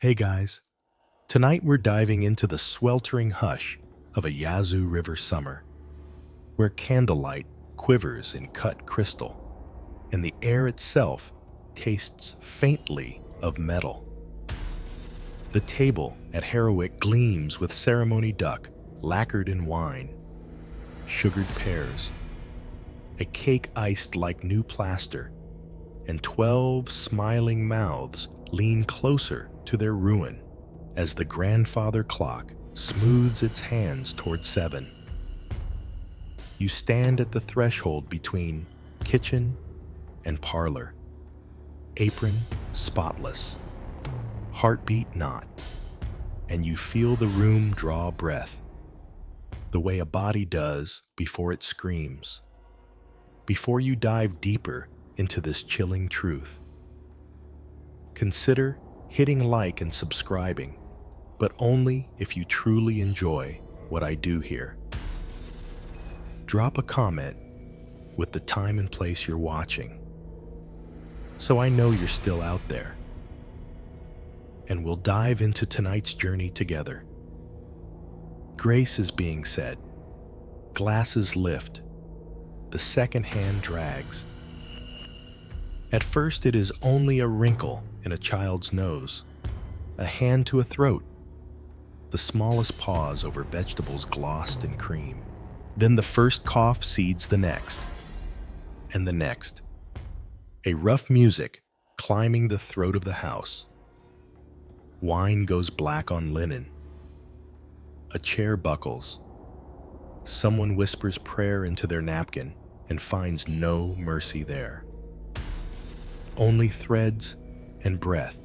Hey guys, tonight we're diving into the sweltering hush of a Yazoo River summer, where candlelight quivers in cut crystal, and the air itself tastes faintly of metal. The table at Harrowick gleams with ceremony duck lacquered in wine, sugared pears, a cake iced like new plaster, and 12 smiling mouths lean closer to their ruin as the grandfather clock smooths its hands toward 7. You stand at the threshold between kitchen and parlor, apron spotless, heartbeat not, and you feel the room draw breath, the way a body does before it screams. Before you dive deeper into this chilling truth, consider hitting like and subscribing, but only if you truly enjoy what I do here. Drop a comment with the time and place you're watching, so I know you're still out there. And we'll dive into tonight's journey together. Grace is being said, glasses lift, the second hand drags. At first it is only a wrinkle in a child's nose, a hand to a throat, the smallest pause over vegetables glossed in cream. Then the first cough seeds the next, and the next. A rough music climbing the throat of the house. Wine goes black on linen. A chair buckles. Someone whispers prayer into their napkin and finds no mercy there. Only threads and breath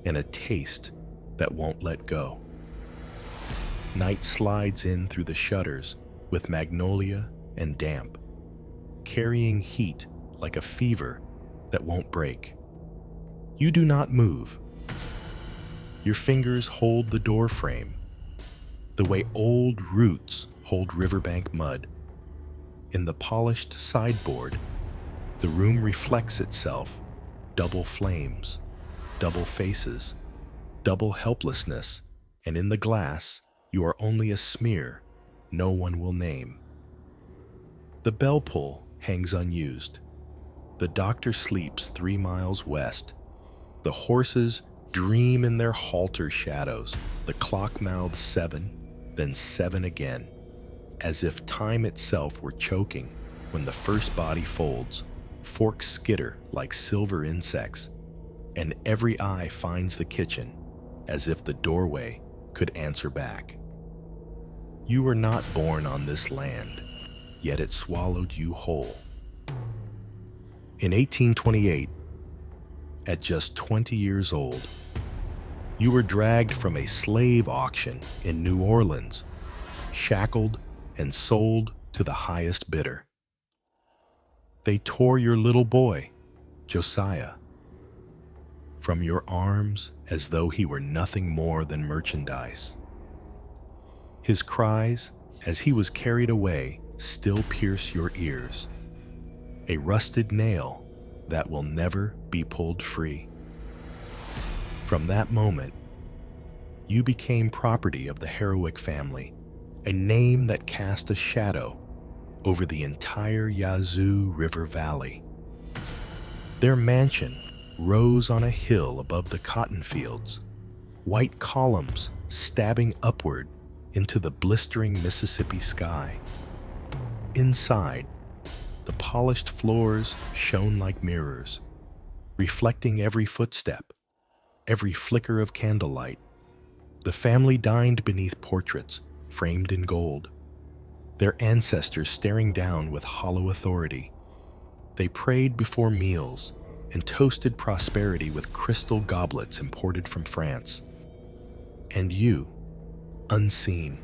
and a taste that won't let go. Night slides in through the shutters with magnolia and damp, carrying heat like a fever that won't break. You do not move. Your fingers hold the door frame, the way old roots hold riverbank mud. In the polished sideboard, the room reflects itself, double flames, double faces, double helplessness, and in the glass, you are only a smear no one will name. The bell pull hangs unused. The doctor sleeps 3 miles west. The horses dream in their halter shadows. The clock mouths 7, then 7 again, as if time itself were choking when the first body folds. Forks skitter like silver insects, and every eye finds the kitchen, as if the doorway could answer back. You were not born on this land, yet it swallowed you whole. In 1828, at just 20 years old, you were dragged from a slave auction in New Orleans, shackled and sold to the highest bidder. They tore your little boy, Josiah, from your arms as though he were nothing more than merchandise. His cries, as he was carried away, still pierce your ears. A rusted nail that will never be pulled free. From that moment, you became property of the Harrowick family, a name that cast a shadow over the entire Yazoo River Valley. Their mansion rose on a hill above the cotton fields, white columns stabbing upward into the blistering Mississippi sky. Inside, the polished floors shone like mirrors, reflecting every footstep, every flicker of candlelight. The family dined beneath portraits framed in gold, their ancestors staring down with hollow authority. They prayed before meals and toasted prosperity with crystal goblets imported from France. And you, unseen,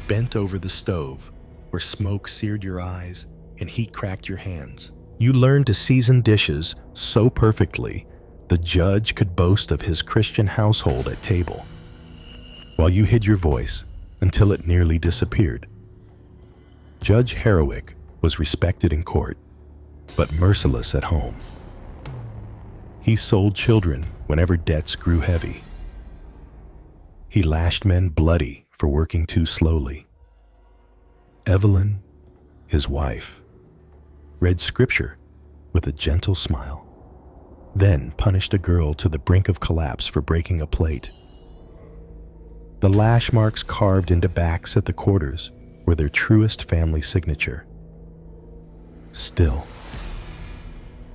bent over the stove where smoke seared your eyes and heat cracked your hands. You learned to season dishes so perfectly the judge could boast of his Christian household at table, while you hid your voice until it nearly disappeared. Judge Harrowick was respected in court, but merciless at home. He sold children whenever debts grew heavy, He lashed men bloody for working too slowly. Evelyn, his wife, read scripture with a gentle smile, then punished a girl to the brink of collapse for breaking a plate. The lash marks carved into backs at the quarters were their truest family signature. Still,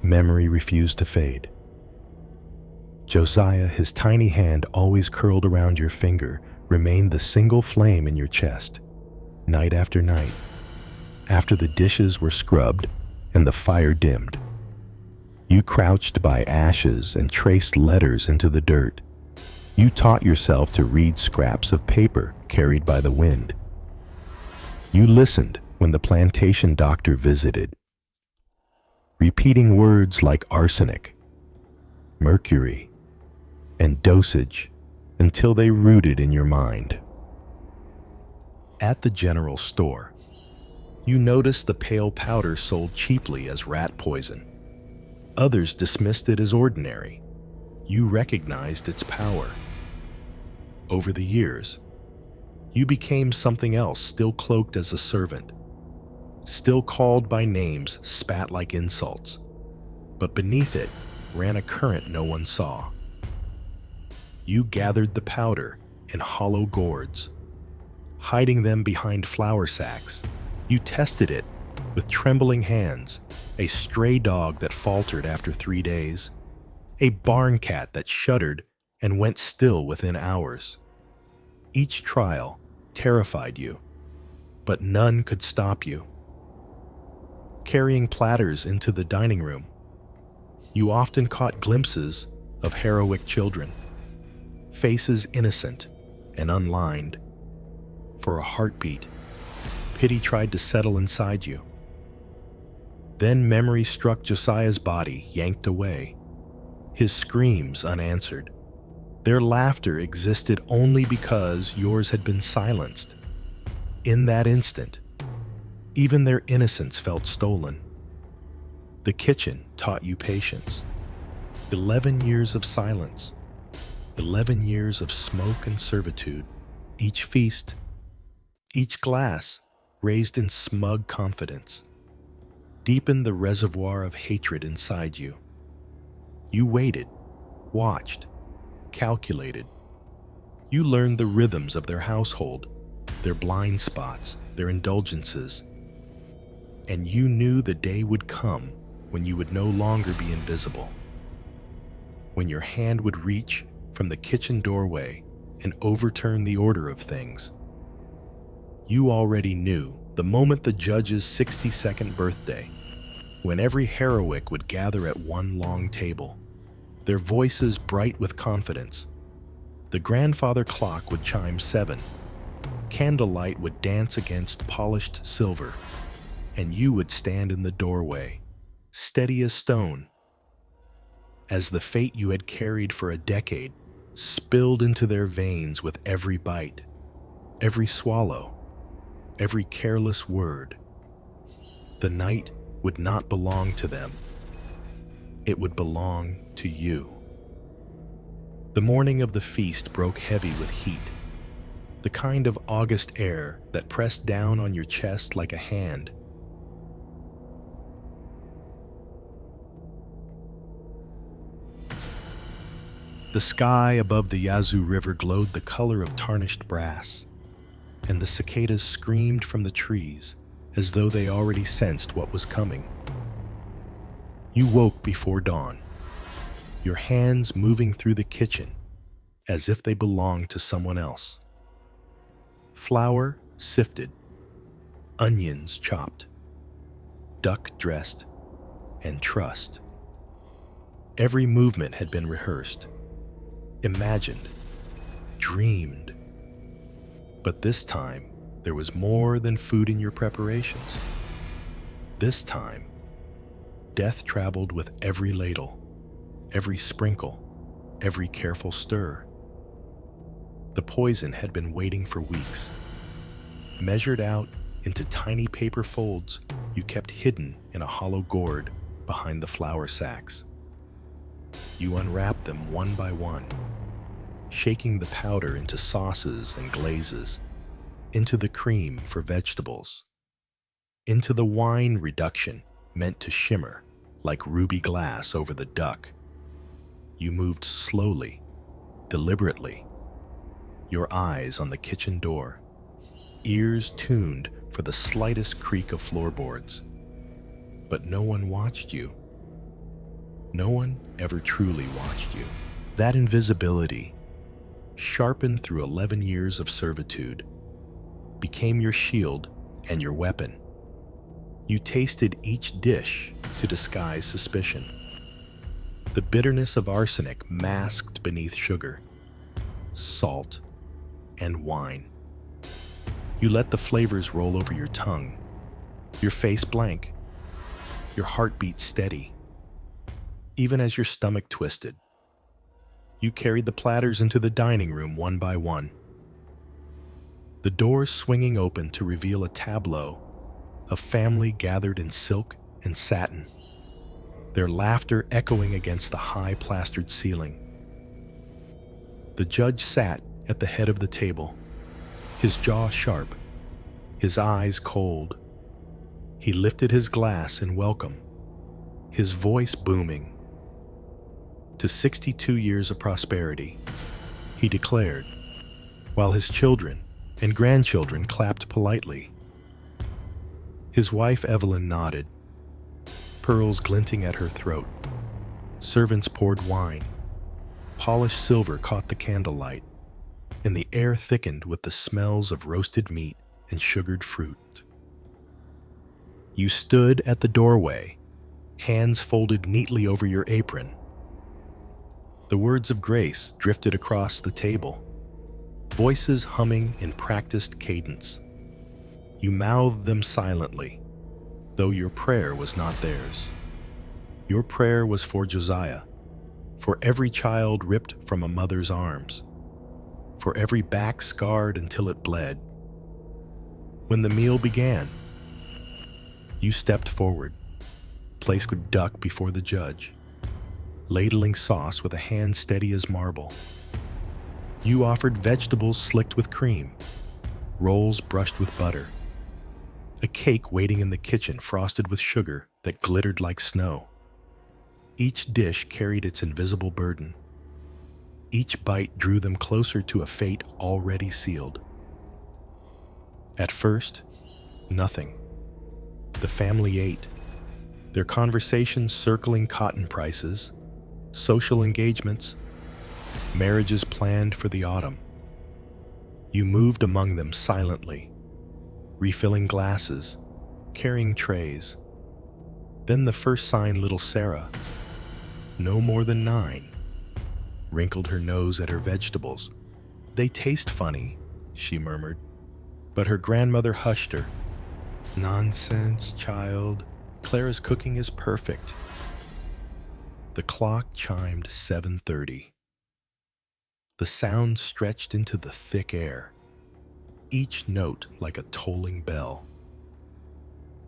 memory refused to fade. Josiah, his tiny hand always curled around your finger, remained the single flame in your chest, night after night, after the dishes were scrubbed and the fire dimmed. You crouched by ashes and traced letters into the dirt. You taught yourself to read scraps of paper carried by the wind. You listened when the plantation doctor visited, repeating words like arsenic, mercury, and dosage until they rooted in your mind. At the general store, you noticed the pale powder sold cheaply as rat poison. Others dismissed it as ordinary. You recognized its power. Over the years, you became something else, still cloaked as a servant, still called by names spat like insults, but beneath it ran a current no one saw. You gathered the powder in hollow gourds, hiding them behind flour sacks. You tested it with trembling hands, a stray dog that faltered after 3 days, a barn cat that shuddered and went still within hours. Each trial terrified you, but none could stop you. Carrying platters into the dining room, you often caught glimpses of Harrowick children, faces innocent and unlined. For a heartbeat, pity tried to settle inside you. Then memory struck Josiah's body, yanked away, his screams unanswered. Their laughter existed only because yours had been silenced. In that instant, even their innocence felt stolen. The kitchen taught you patience. 11 years of silence. 11 years of smoke and servitude. Each feast, each glass raised in smug confidence, deepened the reservoir of hatred inside you. You waited, watched, calculated. You learned the rhythms of their household, their blind spots, their indulgences. And you knew the day would come when you would no longer be invisible, when your hand would reach from the kitchen doorway and overturn the order of things. You already knew the moment the judge's 62nd birthday, when every Harrowick would gather at one long table, their voices bright with confidence. The grandfather clock would chime 7, candlelight would dance against polished silver, and you would stand in the doorway, steady as stone, as the fate you had carried for a decade spilled into their veins with every bite, every swallow, every careless word. The night would not belong to them. It would belong to you. The morning of the feast broke heavy with heat, the kind of August air that pressed down on your chest like a hand. The sky above the Yazoo River glowed the color of tarnished brass, and the cicadas screamed from the trees as though they already sensed what was coming. You woke before dawn, your hands moving through the kitchen as if they belonged to someone else. Flour sifted, onions chopped, duck dressed, and trussed. Every movement had been rehearsed, imagined, dreamed. But this time, there was more than food in your preparations. This time, death traveled with every ladle, every sprinkle, every careful stir. The poison had been waiting for weeks, measured out into tiny paper folds you kept hidden in a hollow gourd behind the flour sacks. You unwrapped them one by one, shaking the powder into sauces and glazes, into the cream for vegetables, into the wine reduction meant to shimmer like ruby glass over the duck. You moved slowly, deliberately, your eyes on the kitchen door, ears tuned for the slightest creak of floorboards. But no one watched you. No one ever truly watched you. That invisibility, sharpened through 11 years of servitude, became your shield and your weapon. You tasted each dish to disguise suspicion. The bitterness of arsenic masked beneath sugar, salt, and wine. You let the flavors roll over your tongue, your face blank, your heartbeat steady. Even as your stomach twisted, you carried the platters into the dining room one by one. The doors swinging open to reveal a tableau of family gathered in silk and satin, their laughter echoing against the high plastered ceiling. The judge sat at the head of the table, his jaw sharp, his eyes cold. He lifted his glass in welcome, his voice booming. To 62 years of prosperity, he declared, while his children and grandchildren clapped politely. His wife Evelyn nodded, pearls glinting at her throat. Servants poured wine. Polished silver caught the candlelight, and the air thickened with the smells of roasted meat and sugared fruit. You stood at the doorway, hands folded neatly over your apron. The words of grace drifted across the table, voices humming in practiced cadence. You mouthed them silently, though your prayer was not theirs. Your prayer was for Josiah, for every child ripped from a mother's arms, for every back scarred until it bled. When the meal began, you stepped forward, placed a duck before the judge, ladling sauce with a hand steady as marble. You offered vegetables slicked with cream, rolls brushed with butter, a cake waiting in the kitchen frosted with sugar that glittered like snow. Each dish carried its invisible burden. Each bite drew them closer to a fate already sealed. At first, nothing. The family ate, their conversations circling cotton prices, social engagements, marriages planned for the autumn. You moved among them silently, refilling glasses, carrying trays. Then the first sign, little Sarah, no more than 9, wrinkled her nose at her vegetables. "They taste funny," she murmured, but her grandmother hushed her. "Nonsense, child. Clara's cooking is perfect." The clock chimed 7:30. The sound stretched into the thick air, each note like a tolling bell.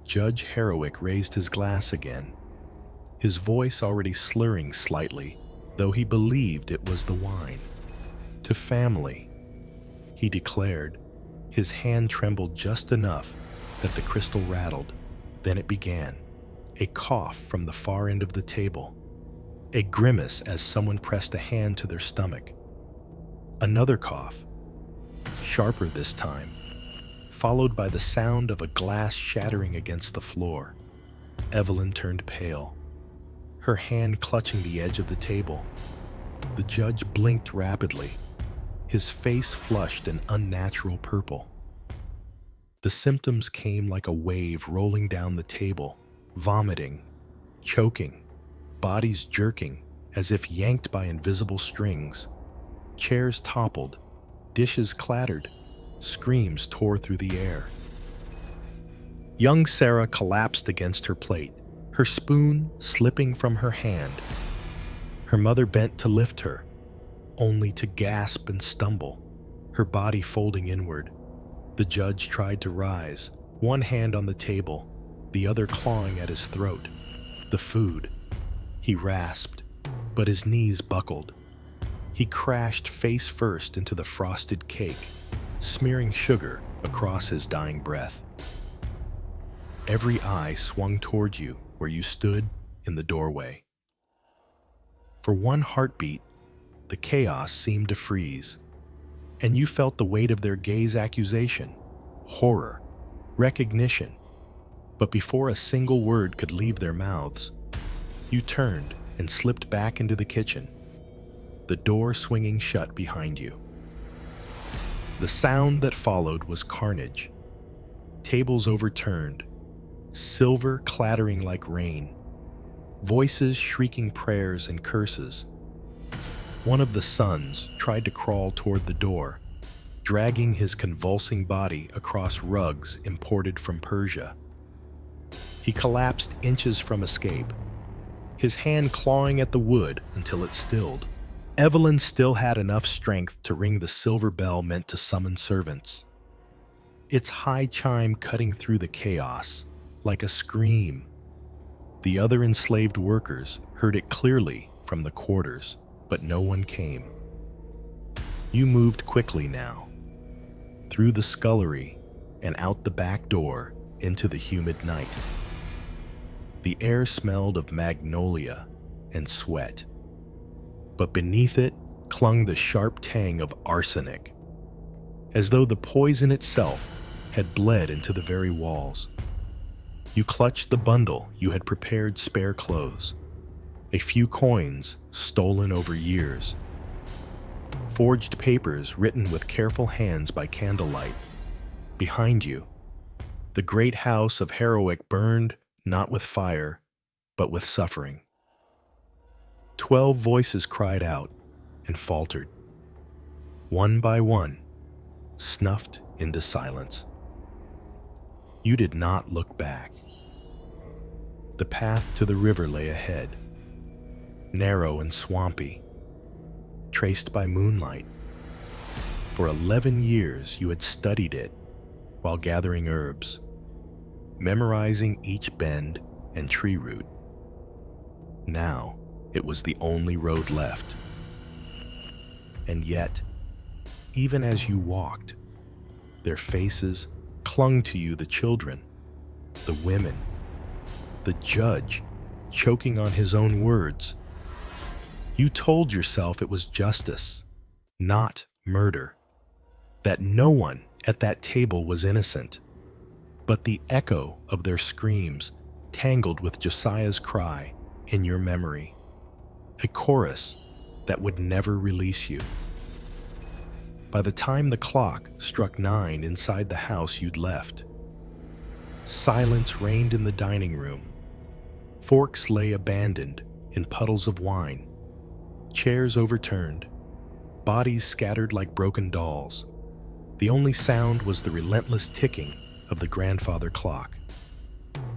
Judge Harrowick raised his glass again, his voice already slurring slightly, though he believed it was the wine. "To family," he declared. His hand trembled just enough that the crystal rattled. Then it began, a cough from the far end of the table, a grimace as someone pressed a hand to their stomach. Another cough, sharper this time, followed by the sound of a glass shattering against the floor. Evelyn turned pale, her hand clutching the edge of the table. The judge blinked rapidly, his face flushed an unnatural purple. The symptoms came like a wave rolling down the table, vomiting, choking, bodies jerking as if yanked by invisible strings. Chairs toppled, dishes clattered, screams tore through the air. Young Sarah collapsed against her plate, her spoon slipping from her hand. Her mother bent to lift her, only to gasp and stumble, her body folding inward. The judge tried to rise, one hand on the table, the other clawing at his throat. The food, he rasped, but his knees buckled. He crashed face first into the frosted cake, smearing sugar across his dying breath. Every eye swung toward you where you stood in the doorway. For one heartbeat, the chaos seemed to freeze, and you felt the weight of their gaze: accusation, horror, recognition. But before a single word could leave their mouths, you turned and slipped back into the kitchen, the door swinging shut behind you. The sound that followed was carnage. Tables overturned, silver clattering like rain, voices shrieking prayers and curses. One of the sons tried to crawl toward the door, dragging his convulsing body across rugs imported from Persia. He collapsed inches from escape, his hand clawing at the wood until it stilled. Evelyn still had enough strength to ring the silver bell meant to summon servants, its high chime cutting through the chaos like a scream. The other enslaved workers heard it clearly from the quarters, but no one came. You moved quickly now, through the scullery and out the back door into the humid night. The air smelled of magnolia and sweat, but beneath it clung the sharp tang of arsenic, as though the poison itself had bled into the very walls. You clutched the bundle you had prepared: spare clothes, a few coins stolen over years, forged papers written with careful hands by candlelight. Behind you, the great house of Harrowick burned not with fire, but with suffering. 12 voices cried out and faltered, one by one, snuffed into silence. You did not look back. The path to the river lay ahead, narrow and swampy, traced by moonlight. For 11 years you had studied it while gathering herbs, memorizing each bend and tree root. Now it was the only road left. And yet, even as you walked, their faces clung to you: the children, the women, the judge choking on his own words. You told yourself it was justice, not murder, that no one at that table was innocent. But the echo of their screams tangled with Josiah's cry in your memory, a chorus that would never release you. By the time the clock struck 9 inside the house you'd left, silence reigned in the dining room. Forks lay abandoned in puddles of wine, chairs overturned, bodies scattered like broken dolls. The only sound was the relentless ticking of the grandfather clock,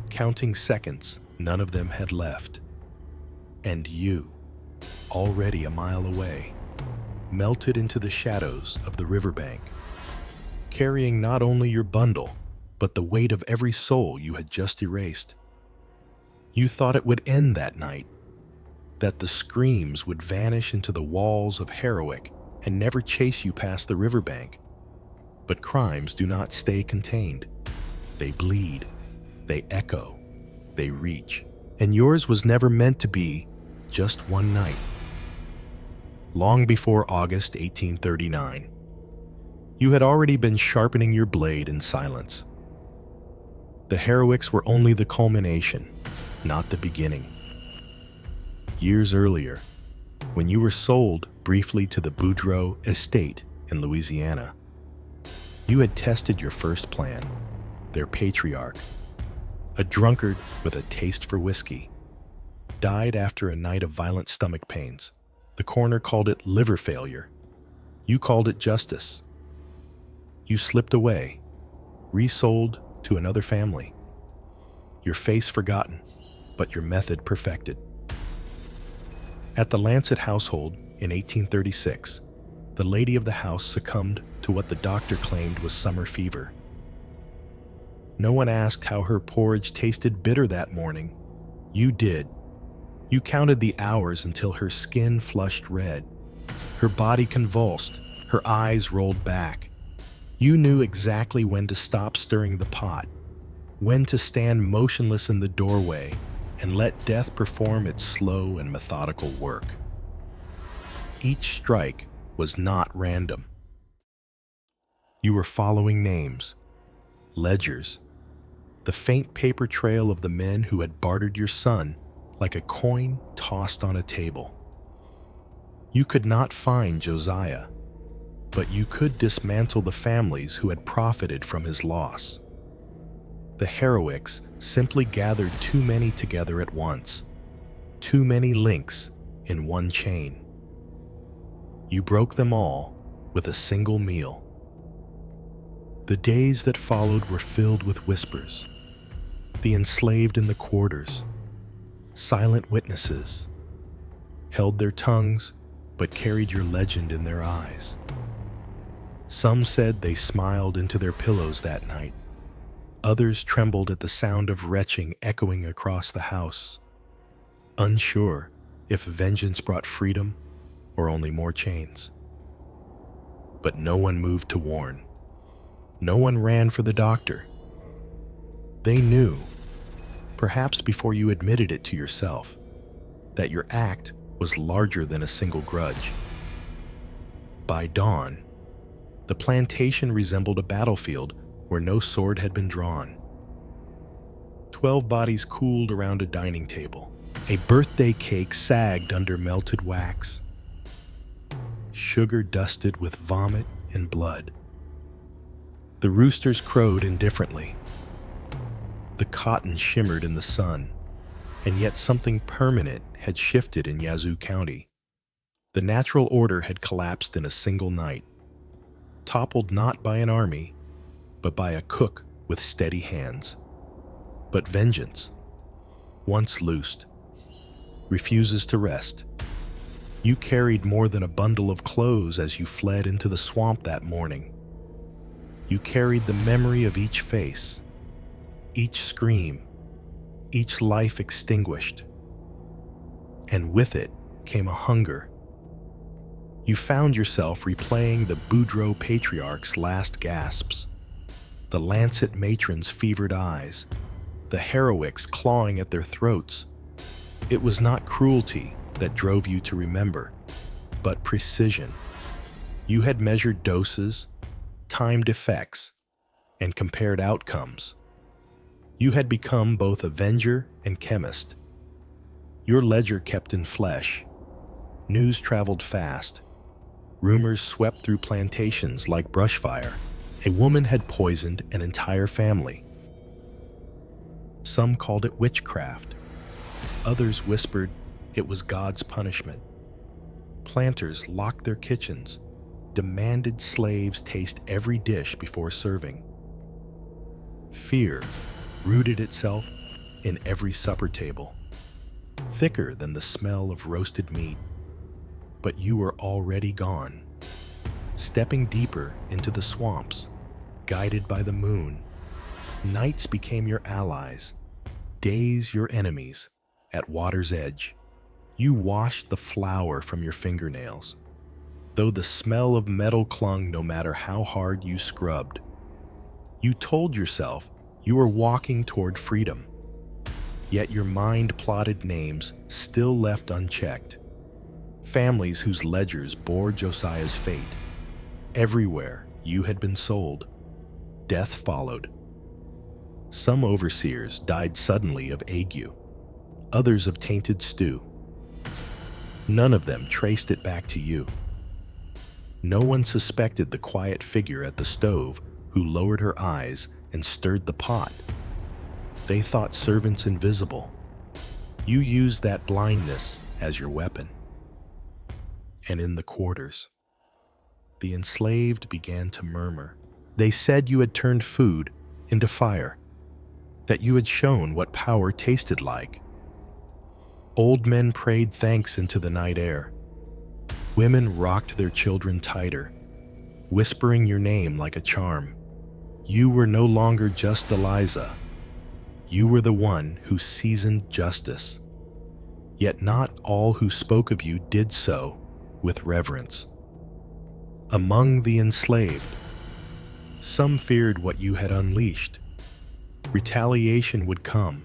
counting seconds none of them had left. And you, already a mile away, melted into the shadows of the riverbank, carrying not only your bundle, but the weight of every soul you had just erased. You thought it would end that night, that the screams would vanish into the walls of Harrowick and never chase you past the riverbank. But crimes do not stay contained. They bleed, they echo, they reach. And yours was never meant to be just one night. Long before August 1839, you had already been sharpening your blade in silence. The Harrowicks were only the culmination, not the beginning. Years earlier, when you were sold briefly to the Boudreaux estate in Louisiana, you had tested your first plan, their patriarch, a drunkard with a taste for whiskey, died after a night of violent stomach pains. The coroner called it liver failure. You called it justice. You slipped away, resold to another family. Your face forgotten, but your method perfected. At the Lancet household in 1836, the lady of the house succumbed to what the doctor claimed was summer fever. No one asked how her porridge tasted bitter that morning. You did. You counted the hours until her skin flushed red, Her body convulsed, her eyes rolled back. You knew exactly when to stop stirring the pot, when to stand motionless in the doorway and let death perform its slow and methodical work. Each strike was not random. You were following names, ledgers, the faint paper trail of the men who had bartered your son like a coin tossed on a table. You could not find Josiah, but you could dismantle the families who had profited from his loss. The Harrowicks simply gathered too many together at once, too many links in one chain. You broke them all with a single meal. The days that followed were filled with whispers. The enslaved in the quarters, silent witnesses, held their tongues but carried your legend in their eyes. Some said they smiled into their pillows that night. Others trembled at the sound of retching echoing across the house, unsure if vengeance brought freedom or only more chains. But no one moved to warn. No one ran for the doctor. They knew, perhaps before you admitted it to yourself, that your act was larger than a single grudge. By dawn, the plantation resembled a battlefield where no sword had been drawn. 12 bodies cooled around a dining table. A birthday cake sagged under melted wax. Sugar dusted with vomit and blood. The roosters crowed indifferently. The cotton shimmered in the sun, and yet something permanent had shifted in Yazoo County. The natural order had collapsed in a single night, toppled not by an army, but by a cook with steady hands. But vengeance, once loosed, refuses to rest. You carried more than a bundle of clothes as you fled into the swamp that morning. You carried the memory of each face, each scream, each life extinguished. And with it came a hunger. You found yourself replaying the Boudreaux patriarch's last gasps, the Lancet matron's fevered eyes, the Harrowicks clawing at their throats. It was not cruelty that drove you to remember, but precision. You had measured doses, timed effects, and compared outcomes. You had become both avenger and chemist. Your ledger kept in flesh. News traveled fast. Rumors swept through plantations like brushfire. A woman had poisoned an entire family. Some called it witchcraft. Others whispered it was God's punishment. Planters locked their kitchens, demanded slaves taste every dish before serving. Fear rooted itself in every supper table, thicker than the smell of roasted meat. But you were already gone, stepping deeper into the swamps, guided by the moon. Nights became your allies, days your enemies. At water's edge, you washed the flour from your fingernails, though the smell of metal clung no matter how hard you scrubbed. You told yourself you were walking toward freedom, yet your mind plotted names still left unchecked, families whose ledgers bore Josiah's fate. Everywhere you had been sold, death followed. Some overseers died suddenly of ague, others of tainted stew. None of them traced it back to you. No one suspected the quiet figure at the stove who lowered her eyes and stirred the pot. They thought servants invisible. You used that blindness as your weapon. And in the quarters, the enslaved began to murmur. They said you had turned food into fire, that you had shown what power tasted like. Old men prayed thanks into the night air. Women rocked their children tighter, whispering your name like a charm. You were no longer just Eliza. You were the one who seasoned justice. Yet not all who spoke of you did so with reverence. Among the enslaved, some feared what you had unleashed. Retaliation would come,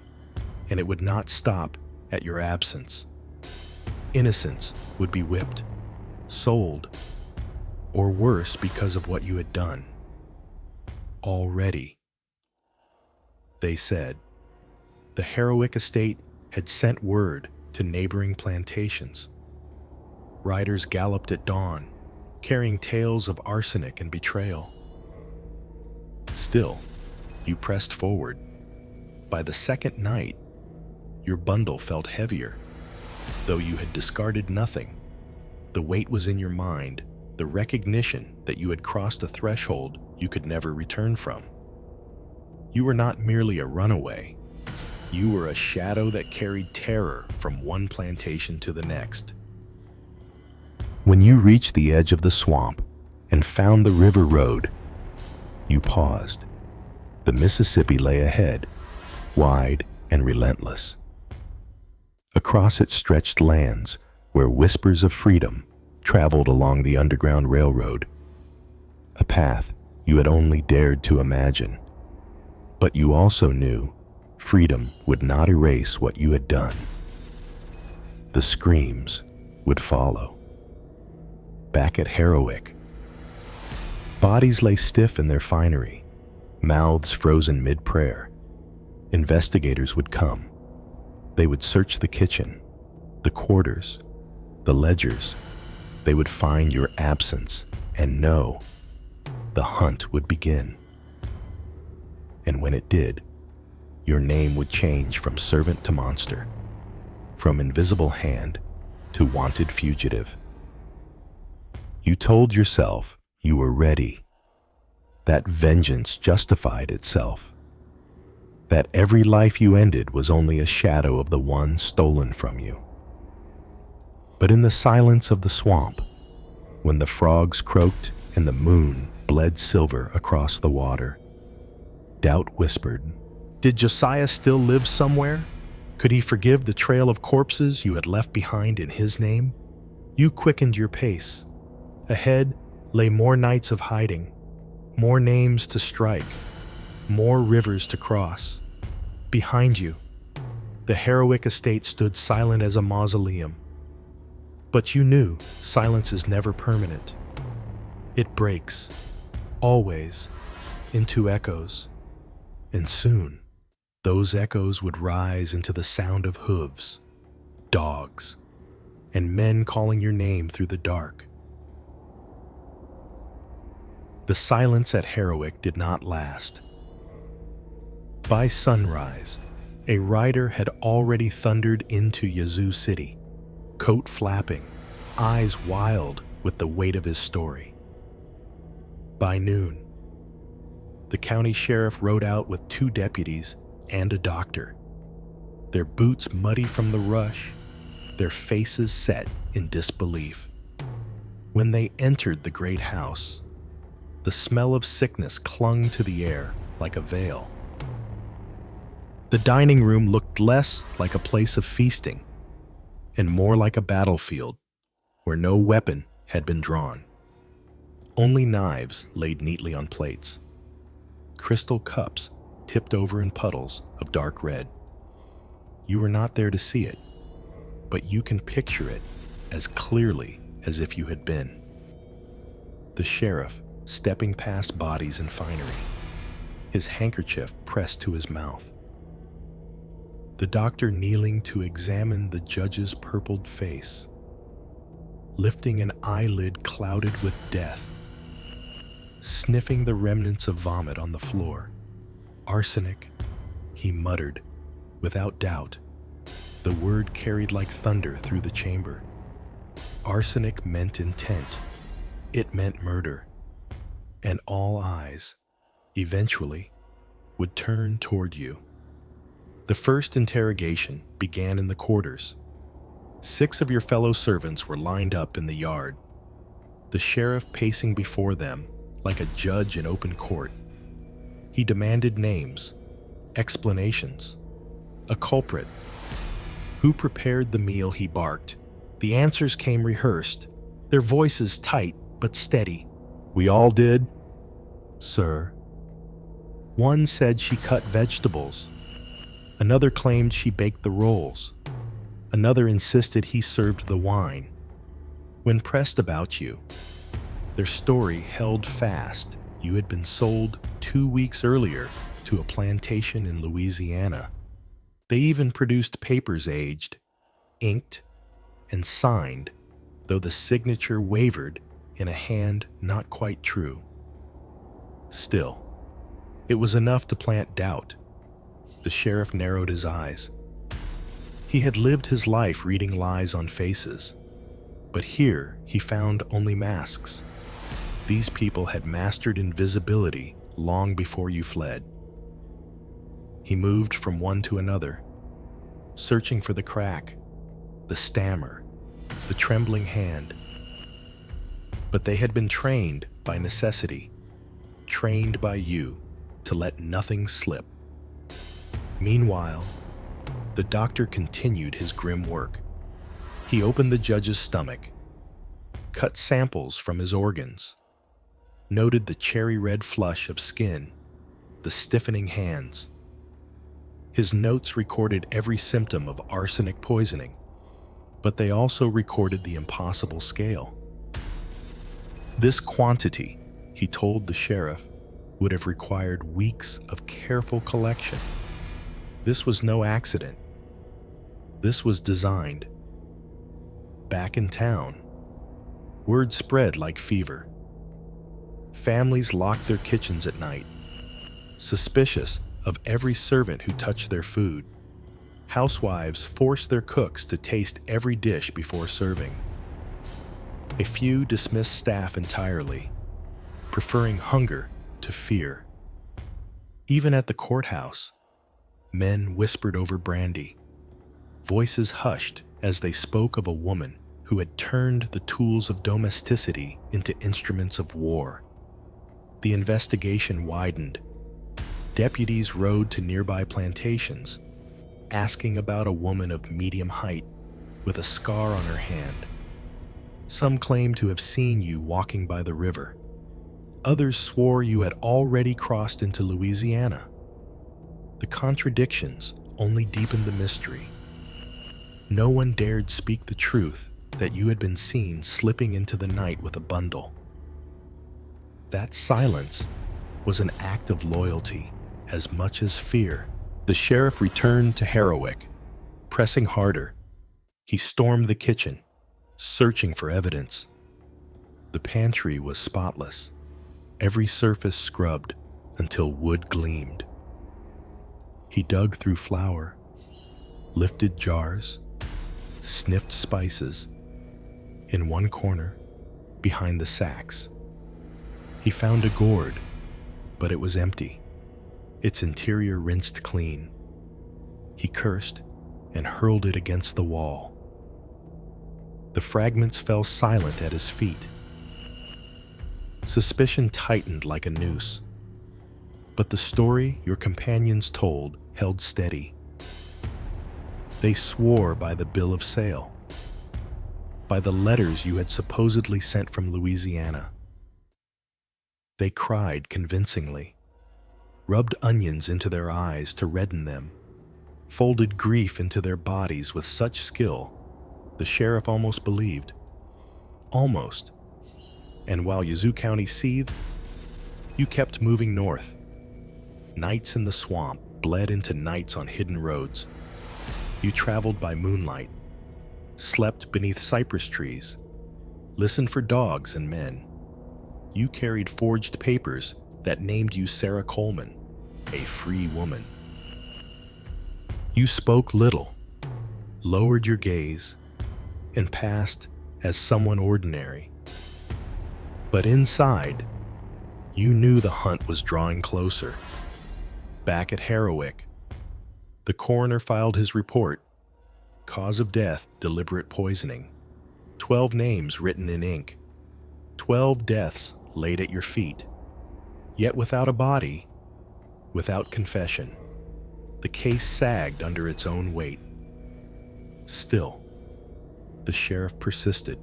and it would not stop at your absence. Innocents would be whipped, sold, or worse because of what you had done. Already, they said, the Harrowick estate had sent word to neighboring plantations. Riders galloped at dawn, carrying tales of arsenic and betrayal. Still, you pressed forward. By the second night, your bundle felt heavier. Though you had discarded nothing, the weight was in your mind, the recognition that you had crossed a threshold you could never return from. You were not merely a runaway. You were a shadow that carried terror from one plantation to the next. When you reached the edge of the swamp and found the river road, you paused. The Mississippi lay ahead, wide and relentless. Across it stretched lands where whispers of freedom traveled along the Underground Railroad, a path you had only dared to imagine. But you also knew freedom would not erase what you had done. The screams would follow. Back at Harrowick, bodies lay stiff in their finery, mouths frozen mid-prayer. Investigators would come. They would search the kitchen, the quarters, the ledgers. They would find your absence and know the hunt would begin. And when it did, your name would change from servant to monster, from invisible hand to wanted fugitive. You told yourself you were ready, that vengeance justified itself, that every life you ended was only a shadow of the one stolen from you. But in the silence of the swamp, when the frogs croaked and the moon bled silver across the water, doubt whispered, "Did Josiah still live somewhere? Could he forgive the trail of corpses you had left behind in his name?" You quickened your pace. Ahead lay more nights of hiding, more names to strike, more rivers to cross. Behind you, the Harrowick estate stood silent as a mausoleum. But you knew silence is never permanent. It breaks, always, into echoes. And soon, those echoes would rise into the sound of hooves, dogs, and men calling your name through the dark. The silence at Harrowick did not last. By sunrise, a rider had already thundered into Yazoo City, coat flapping, eyes wild with the weight of his story. By noon, the county sheriff rode out with 2 deputies and a doctor, their boots muddy from the rush, their faces set in disbelief. When they entered the great house, the smell of sickness clung to the air like a veil. The dining room looked less like a place of feasting and more like a battlefield where no weapon had been drawn. Only knives laid neatly on plates, crystal cups tipped over in puddles of dark red. You were not there to see it, but you can picture it as clearly as if you had been. The sheriff stepping past bodies and finery, his handkerchief pressed to his mouth. The doctor kneeling to examine the judge's purpled face, lifting an eyelid clouded with death, sniffing the remnants of vomit on the floor. Arsenic, he muttered, without doubt. The word carried like thunder through the chamber. Arsenic meant intent. It meant murder. And all eyes, eventually, would turn toward you. The first interrogation began in the quarters. 6 of your fellow servants were lined up in the yard, the sheriff pacing before them like a judge in open court. He demanded names, explanations, a culprit. Who prepared the meal, he barked. The answers came rehearsed, their voices tight but steady. "We all did, sir." One said she cut vegetables. Another claimed she baked the rolls. Another insisted he served the wine. When pressed about you, their story held fast. You had been sold 2 weeks earlier to a plantation in Louisiana. They even produced papers aged, inked, and signed, though the signature wavered in a hand not quite true. Still, it was enough to plant doubt. The sheriff narrowed his eyes. He had lived his life reading lies on faces, but here he found only masks. These people had mastered invisibility long before you fled. He moved from one to another, searching for the crack, the stammer, the trembling hand. But they had been trained by necessity, trained by you to let nothing slip. Meanwhile, the doctor continued his grim work. He opened the judge's stomach, cut samples from his organs, noted the cherry-red flush of skin, the stiffening hands. His notes recorded every symptom of arsenic poisoning, but they also recorded the impossible scale. This quantity, he told the sheriff, would have required weeks of careful collection. This was no accident. This was designed. Back in town, word spread like fever. Families locked their kitchens at night, suspicious of every servant who touched their food. Housewives forced their cooks to taste every dish before serving. A few dismissed staff entirely, preferring hunger to fear. Even at the courthouse, men whispered over brandy. Voices hushed as they spoke of a woman who had turned the tools of domesticity into instruments of war. The investigation widened. Deputies rode to nearby plantations, asking about a woman of medium height with a scar on her hand. Some claimed to have seen you walking by the river. Others swore you had already crossed into Louisiana. The contradictions only deepened the mystery. No one dared speak the truth that you had been seen slipping into the night with a bundle. That silence was an act of loyalty as much as fear. The sheriff returned to Harrowick, pressing harder. He stormed the kitchen, searching for evidence. The pantry was spotless, every surface scrubbed until wood gleamed. He dug through flour, lifted jars, sniffed spices. In one corner, behind the sacks, he found a gourd, but it was empty, its interior rinsed clean. He cursed and hurled it against the wall. The fragments fell silent at his feet. Suspicion tightened like a noose, but the story your companions told held steady. They swore by the bill of sale, by the letters you had supposedly sent from Louisiana. They cried convincingly, rubbed onions into their eyes to redden them, folded grief into their bodies with such skill, the sheriff almost believed. Almost. And while Yazoo County seethed, you kept moving north. Nights in the swamp bled into nights on hidden roads. You traveled by moonlight, slept beneath cypress trees, listened for dogs and men. You carried forged papers that named you Sarah Coleman, a free woman. You spoke little, lowered your gaze, and passed as someone ordinary. But inside, you knew the hunt was drawing closer. Back at Harrowick, the coroner filed his report. Cause of death, deliberate poisoning. 12 names written in ink. 12 deaths laid at your feet. Yet without a body, without confession, the case sagged under its own weight. Still, the sheriff persisted.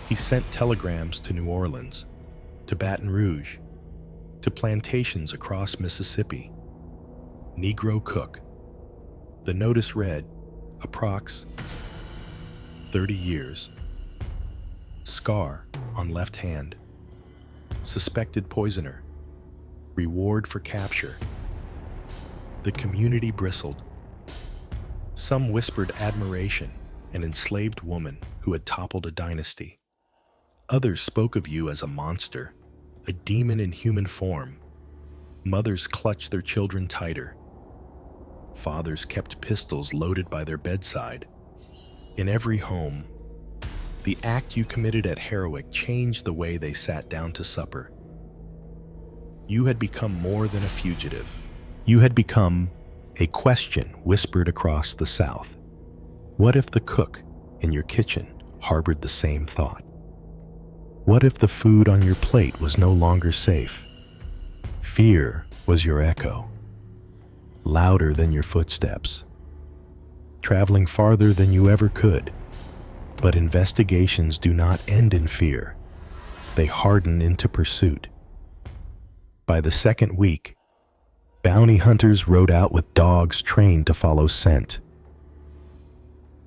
He sent telegrams to New Orleans, to Baton Rouge, to plantations across Mississippi. Negro cook. The notice read, approx. 30 years. Scar on left hand. Suspected poisoner. Reward for capture. The community bristled. Some whispered admiration, an enslaved woman who had toppled a dynasty. Others spoke of you as a monster, a demon in human form. Mothers clutched their children tighter. Fathers kept pistols loaded by their bedside. In every home, the act you committed at Harrowick changed the way they sat down to supper. You had become more than a fugitive. You had become a question whispered across the South. What if the cook in your kitchen harbored the same thought? What if the food on your plate was no longer safe? Fear was your echo, louder than your footsteps, traveling farther than you ever could. But investigations do not end in fear. They harden into pursuit. By the second week, bounty hunters rode out with dogs trained to follow scent.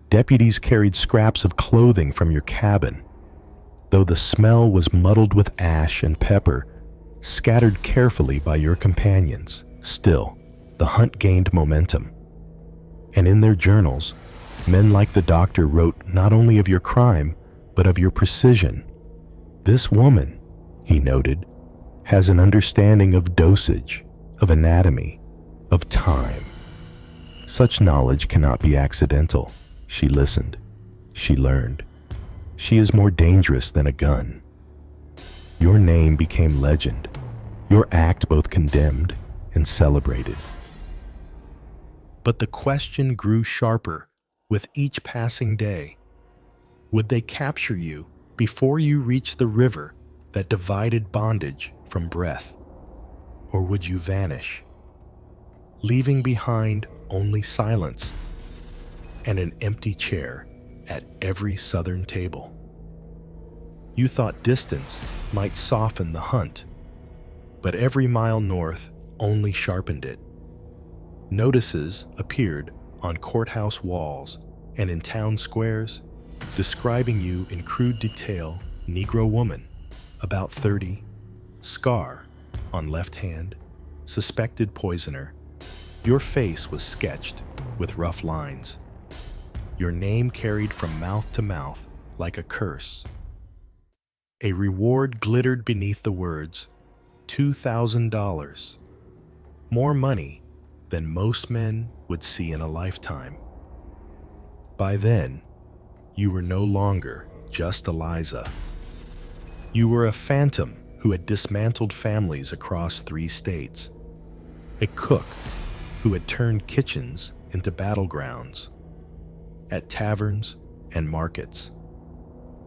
Deputies carried scraps of clothing from your cabin, though the smell was muddled with ash and pepper, scattered carefully by your companions. Still, the hunt gained momentum. And in their journals, men like the doctor wrote not only of your crime, but of your precision. This woman, he noted, has an understanding of dosage, of anatomy, of time. Such knowledge cannot be accidental. She listened. She learned. She is more dangerous than a gun. Your name became legend. Your act both condemned and celebrated. But the question grew sharper with each passing day. Would they capture you before you reached the river that divided bondage from breath? Or would you vanish, leaving behind only silence and an empty chair at every southern table? You thought distance might soften the hunt, but every mile north only sharpened it. Notices appeared on courthouse walls and in town squares, describing you in crude detail: Negro woman, about 30, scar on left hand, suspected poisoner. Your face was sketched with rough lines. Your name carried from mouth to mouth like a curse. A reward glittered beneath the words, $2,000. More money than most men would see in a lifetime. By then, you were no longer just Eliza. You were a phantom who had dismantled families across 3 states. A cook who had turned kitchens into battlegrounds. At taverns and markets,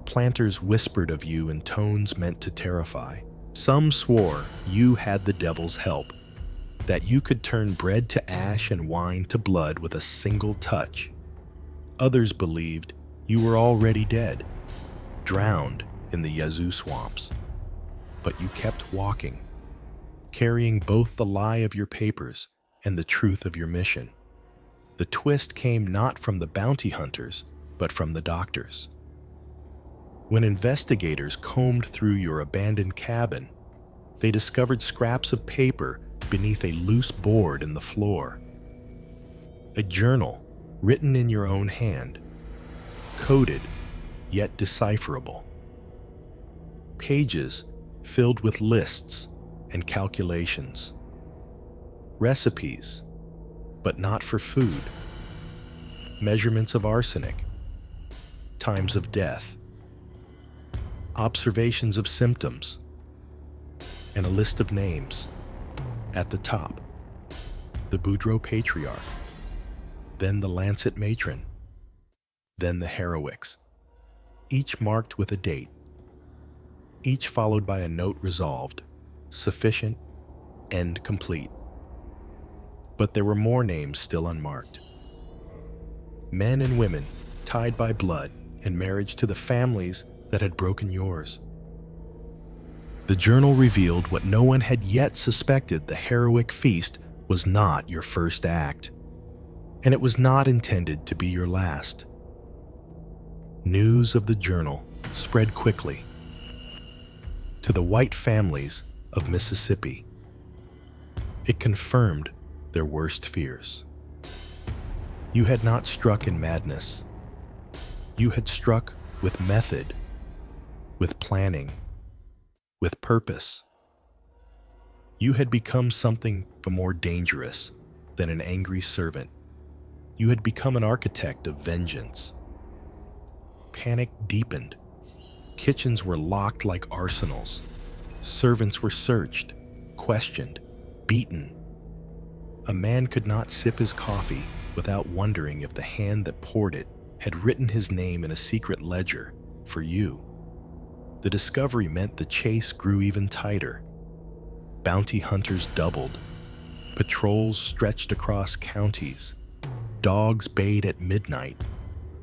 planters whispered of you in tones meant to terrify. Some swore you had the devil's help, that you could turn bread to ash and wine to blood with a single touch. Others believed you were already dead, drowned in the Yazoo swamps. But you kept walking, carrying both the lie of your papers and the truth of your mission. The twist came not from the bounty hunters, but from the doctors. When investigators combed through your abandoned cabin, they discovered scraps of paper beneath a loose board in the floor. A journal written in your own hand, coded yet decipherable. Pages filled with lists and calculations. Recipes, but not for food. Measurements of arsenic, times of death, observations of symptoms, and a list of names. At the top, the Boudreaux patriarch, then the Lancet matron, then the Harrowicks, each marked with a date, each followed by a note resolved, sufficient, end complete. But there were more names still unmarked. Men and women tied by blood and marriage to the families that had broken yours. The journal revealed what no one had yet suspected: the Harrowick Feast was not your first act, and it was not intended to be your last. News of the journal spread quickly to the white families of Mississippi. It confirmed their worst fears. You had not struck in madness. You had struck with method, with planning, with purpose. You had become something more dangerous than an angry servant. You had become an architect of vengeance. Panic deepened. Kitchens were locked like arsenals. Servants were searched, questioned, beaten. A man could not sip his coffee without wondering if the hand that poured it had written his name in a secret ledger for you. The discovery meant the chase grew even tighter. Bounty hunters doubled. Patrols stretched across counties. Dogs bayed at midnight,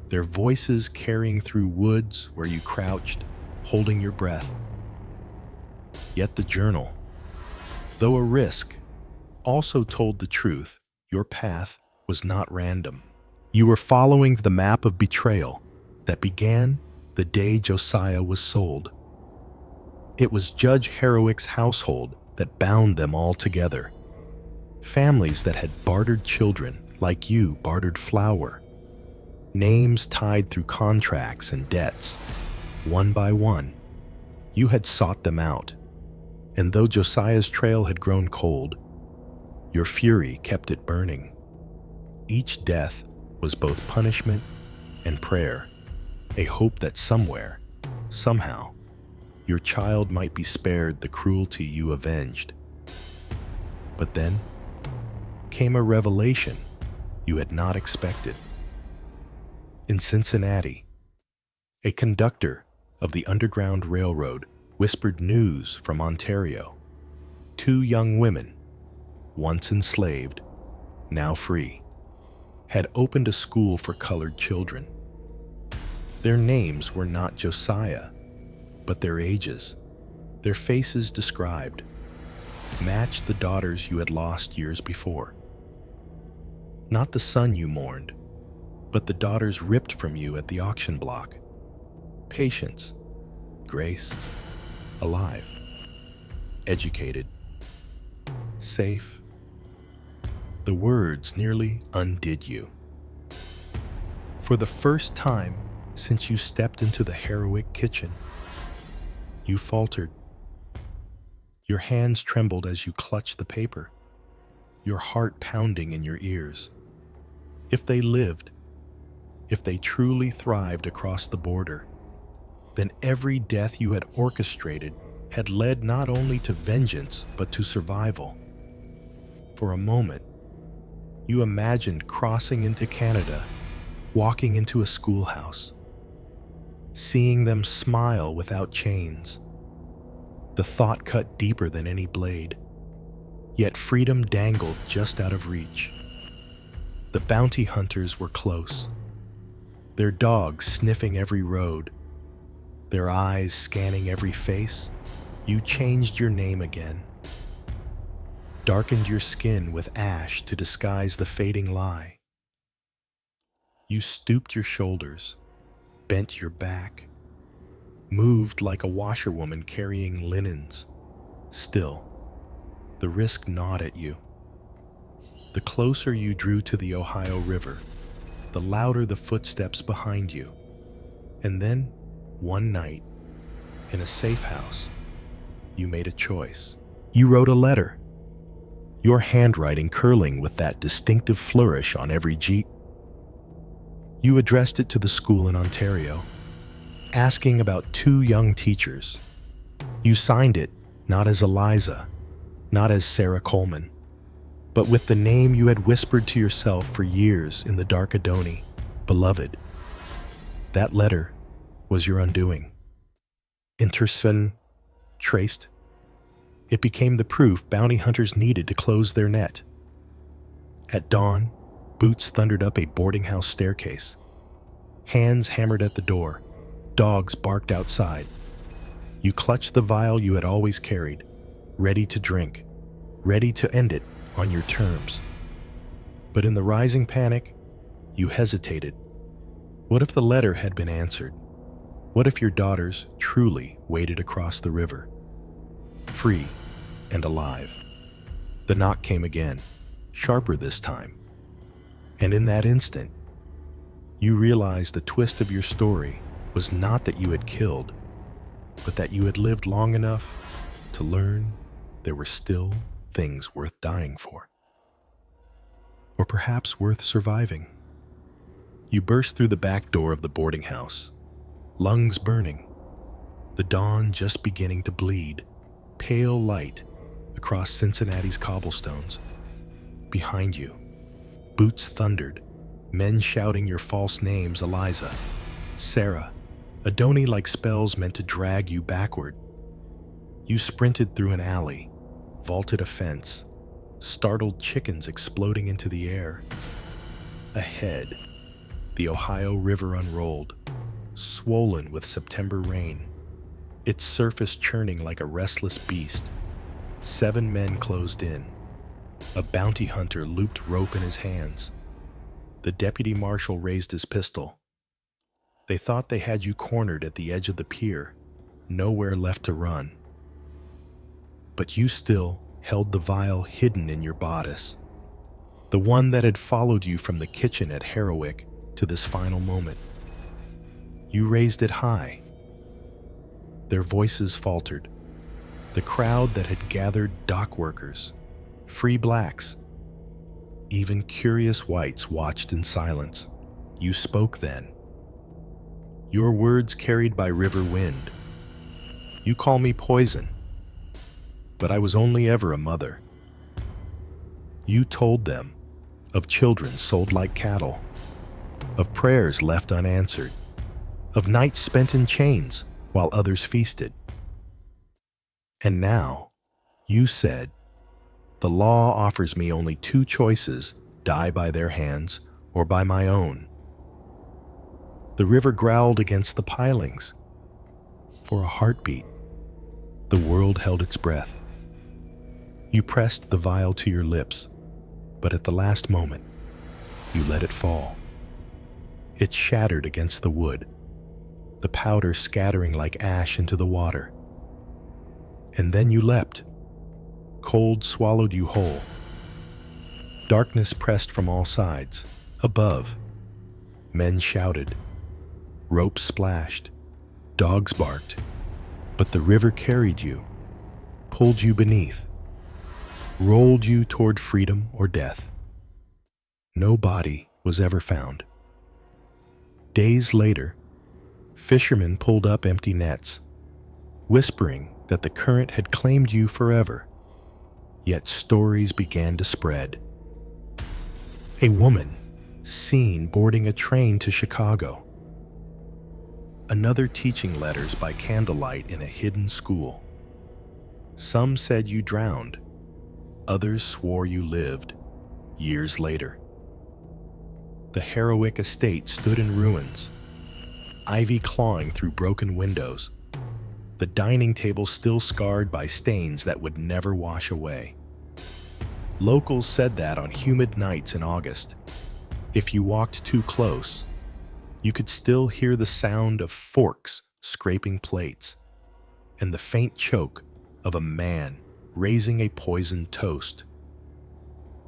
their voices carrying through woods where you crouched, holding your breath. Yet the journal, though a risk, also told the truth. Your path was not random. You were following the map of betrayal that began the day Josiah was sold. It was Judge Harrowick's household that bound them all together. Families that had bartered children like you bartered flour. Names tied through contracts and debts. One by one, you had sought them out. And though Josiah's trail had grown cold, your fury kept it burning. Each death was both punishment and prayer, a hope that somewhere, somehow, your child might be spared the cruelty you avenged. But then came a revelation you had not expected. In Cincinnati, a conductor of the Underground Railroad whispered news from Ontario. 2 young women, once enslaved, now free, had opened a school for colored children. Their names were not Josiah, but their ages. Their faces described matched the daughters you had lost years before. Not the son you mourned, but the daughters ripped from you at the auction block. Patience, grace, alive, educated, safe. The words nearly undid you. For the first time since you stepped into the Harrowick kitchen, you faltered. Your hands trembled as you clutched the paper, your heart pounding in your ears. If they lived, if they truly thrived across the border, then every death you had orchestrated had led not only to vengeance, but to survival. For a moment, you imagined crossing into Canada, walking into a schoolhouse, seeing them smile without chains. The thought cut deeper than any blade, yet freedom dangled just out of reach. The bounty hunters were close, their dogs sniffing every road, their eyes scanning every face. You changed your name again, darkened your skin with ash to disguise the fading lie. You stooped your shoulders, bent your back, moved like a washerwoman carrying linens. Still, the risk gnawed at you. The closer you drew to the Ohio River, the louder the footsteps behind you. And then, one night, in a safe house, you made a choice. You wrote a letter, your handwriting curling with that distinctive flourish on every G. You addressed it to the school in Ontario, asking about 2 young teachers. You signed it not as Eliza, not as Sarah Coleman, but with the name you had whispered to yourself for years in the dark Adonai, beloved. That letter was your undoing. Intercession traced. It became the proof bounty hunters needed to close their net. At dawn, boots thundered up a boarding house staircase. Hands hammered at the door. Dogs barked outside. You clutched the vial you had always carried, ready to drink, ready to end it on your terms. But in the rising panic, you hesitated. What if the letter had been answered? What if your daughters truly waded across the river, free and alive? The knock came again, sharper this time. And in that instant, you realized the twist of your story was not that you had killed, but that you had lived long enough to learn there were still things worth dying for. Or perhaps worth surviving. You burst through the back door of the boarding house, lungs burning, the dawn just beginning to bleed, pale light across Cincinnati's cobblestones. Behind you, boots thundered, men shouting your false names: Eliza, Sarah, Adoni, like spells meant to drag you backward. You sprinted through an alley, vaulted a fence, startled chickens exploding into the air. Ahead, the Ohio River unrolled, swollen with September rain, its surface churning like a restless beast. 7 men closed in. A bounty hunter looped rope in his hands. The deputy marshal raised his pistol. They thought they had you cornered at the edge of the pier, nowhere left to run. But you still held the vial hidden in your bodice, the one that had followed you from the kitchen at Harrowick to this final moment. You raised it high. Their voices faltered. The crowd that had gathered, dock workers, free blacks, even curious whites, watched in silence. You spoke then. Your words carried by river wind. You call me poison, but I was only ever a mother. You told them of children sold like cattle, of prayers left unanswered, of nights spent in chains while others feasted. And now, you said, the law offers me only 2 choices: die by their hands or by my own. The river growled against the pilings. For a heartbeat, the world held its breath. You pressed the vial to your lips, but at the last moment, you let it fall. It shattered against the wood, the powder scattering like ash into the water. And then you leapt. Cold swallowed you whole. Darkness pressed from all sides. Above, men shouted. Ropes splashed. Dogs barked. But the river carried you, pulled you beneath, rolled you toward freedom or death. No body was ever found. Days later, fishermen pulled up empty nets, whispering that the current had claimed you forever. Yet stories began to spread. A woman seen boarding a train to Chicago. Another teaching letters by candlelight in a hidden school. Some said you drowned. Others swore you lived, years later. The Harrowick estate stood in ruins, ivy clawing through broken windows, the dining table still scarred by stains that would never wash away. Locals said that on humid nights in August, if you walked too close, you could still hear the sound of forks scraping plates and the faint choke of a man raising a poisoned toast.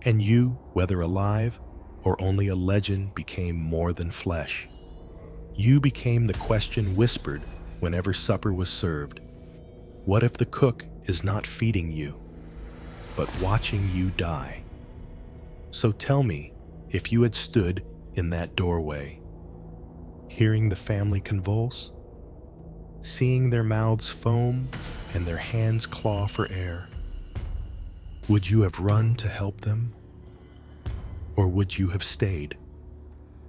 And you, whether alive or only a legend, became more than flesh. You became the question whispered whenever supper was served. What if the cook is not feeding you, but watching you die? So tell me, if you had stood in that doorway, hearing the family convulse, seeing their mouths foam and their hands claw for air, would you have run to help them? Or would you have stayed,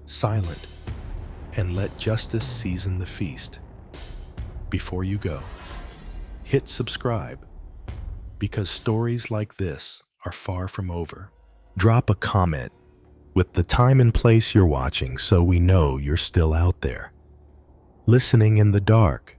silent, and let justice season the feast? Before you go, hit subscribe, because stories like this are far from over. Drop a comment with the time and place you're watching so we know you're still out there. listening in the dark,